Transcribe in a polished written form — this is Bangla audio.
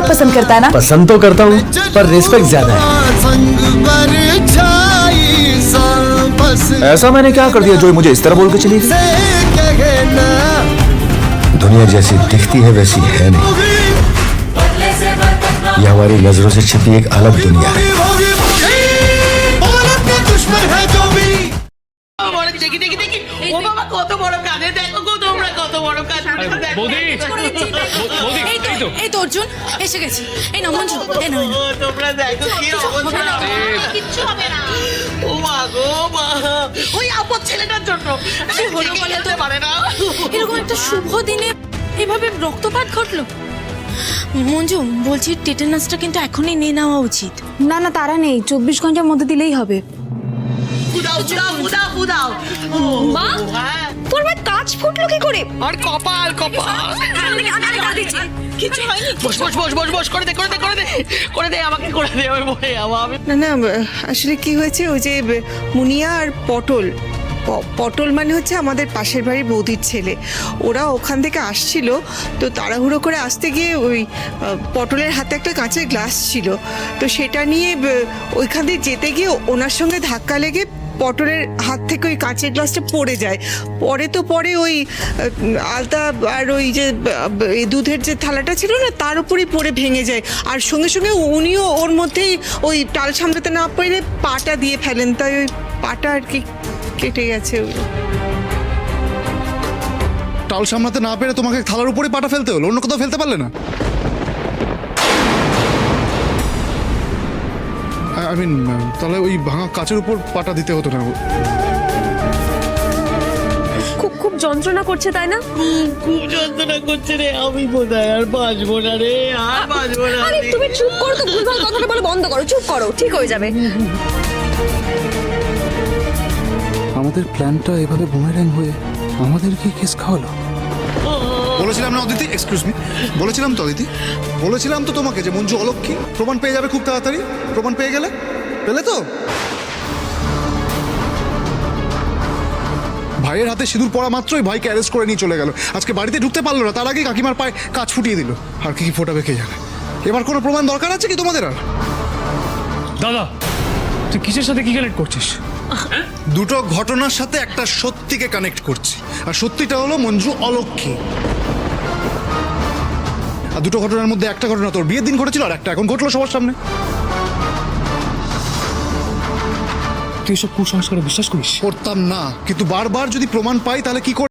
पसंद करता है ना? पसंद तो करता हूँ पर रिस्पेक्ट ज्यादा है। ऐसा मैंने क्या कर दिया जो मुझे इस तरह बोल के चली गई? दुनिया जैसी दिखती है वैसी है नहीं, ये हमारी नजरों से छिपी एक अलग दुनिया है। দেখি দেখি দেখি ও বাবা কত বড় কাঁধে দেখো গো তোমরা কত বড় কাঁধ বৌদি বৌদি এই তো অর্জুন এসে গেছে। এই না মঞ্জু এই না ও তোমরা দেখো কি অবস্থা কিচ্ছু হবে না ও মা গো মা ওই আপদ ছেলেটার জন্য কি হলো বলো তো? পারে না এরকম একটা শুভ দিনে এভাবে রক্তপাত ঘটলো। মঞ্জু বলছি টেটানাসটা কিন্তু এখনই নিয়ে নেওয়া উচিত। না না তারা নেই, 24 ঘন্টার মধ্যে দিলেই হবে। উদাও উদাও উদাও উদাও মা তোর ভাই কাজ ফুটলো কি করে? আর কপাল কপাল কিছু হয়নি বস বস বস বস বস করে দে করে দে করে দে করে দে আমাকে করে দে আমি বলে আমি না না আসলে কি হয়েছে ওই যে মুনিয়া আর পটল পটল মানে হচ্ছে আমাদের পাশের বাড়ির বৌদির ছেলে, ওরা ওখান থেকে আসছিল তো তাড়াহুড়ো করে আসতে গিয়ে ওই পটলের হাতে একটা কাঁচের গ্লাস ছিল, তো সেটা নিয়ে ওইখান দিয়ে যেতে গিয়ে ওনার সঙ্গে ধাক্কা লেগে পটলের হাত থেকে ওই কাঁচের গ্লাসটা পড়ে যায়। পরে ওই আলতা আর ওই যে দুধের যে থালাটা ছিল না তার উপরেই পড়ে ভেঙে যায়, আর সঙ্গে সঙ্গে উনিও ওর মধ্যেই ওই টাল সামলাতে না পেরে পাটা দিয়ে ফেলেন, তাই ওই পাটা আর কি কেটে গেছে। টাল সামলাতে না পেরে তোমাকে থালার উপরে পাটা ফেলতে হলো, অন্য কোথাও ফেলতে পারলে না? আই মিন তাহলে ওই ভাঙা কাচের উপর পাটা দিতে হতো না। খুব খুব যন্ত্রণা করছে তাই না? খুব যন্ত্রণা করছে রে, আমি বোধহয় আর বাঁচবো না রে, আর বাঁচবো না। আরে তুমি চুপ করো তো, ভুলভাল কথাটা বলে বন্ধ করো, চুপ করো, ঠিক হয়ে যাবে। আমাদের প্ল্যানটা এভাবে বুমেরাং হয়ে আমাদের কি কেস খাওয়ালো? বলেছিলাম না অদিতি, এক্সকিউজ মি, বলেছিলাম তো অদিতি, বলেছিলাম তো তোমাকে যে মঞ্জু অলক্ষী, প্রমাণ পেয়ে যাবে খুব তাড়াতাড়ি। প্রমাণ পেয়ে গেলে পেলে তো ভাইয়ের হাতে সিঁদুর পড়া মাত্রই ভাইকে অ্যারেস্ট করে নিয়ে চলে গেল। আজকে বাড়িতে ঢুকতে পারলো না, তার আগে কাকিমার পায়ে কাজ ফুটিয়ে দিল। আর কি ফোটাবে কে জানে। এবার কোনো প্রমাণ দরকার আছে কি তোমাদের আর? দাদা তুই কিসের সাথে কি কানেক্ট করছিস? দুটো ঘটনার সাথে একটা সত্যিকে কানেক্ট করছি, আর সত্যিটা হলো মঞ্জু অলক্ষী। আর দুটো ঘটনার মধ্যে একটা ঘটনা তোর বিয়ের দিন ঘটেছিল, আর একটা এখন ঘটলো সবার সামনে। তুই এসব কুসংস্কারে বিশ্বাস করিস? করতাম না, কিন্তু বারবার যদি প্রমাণ পাই তাহলে কি করে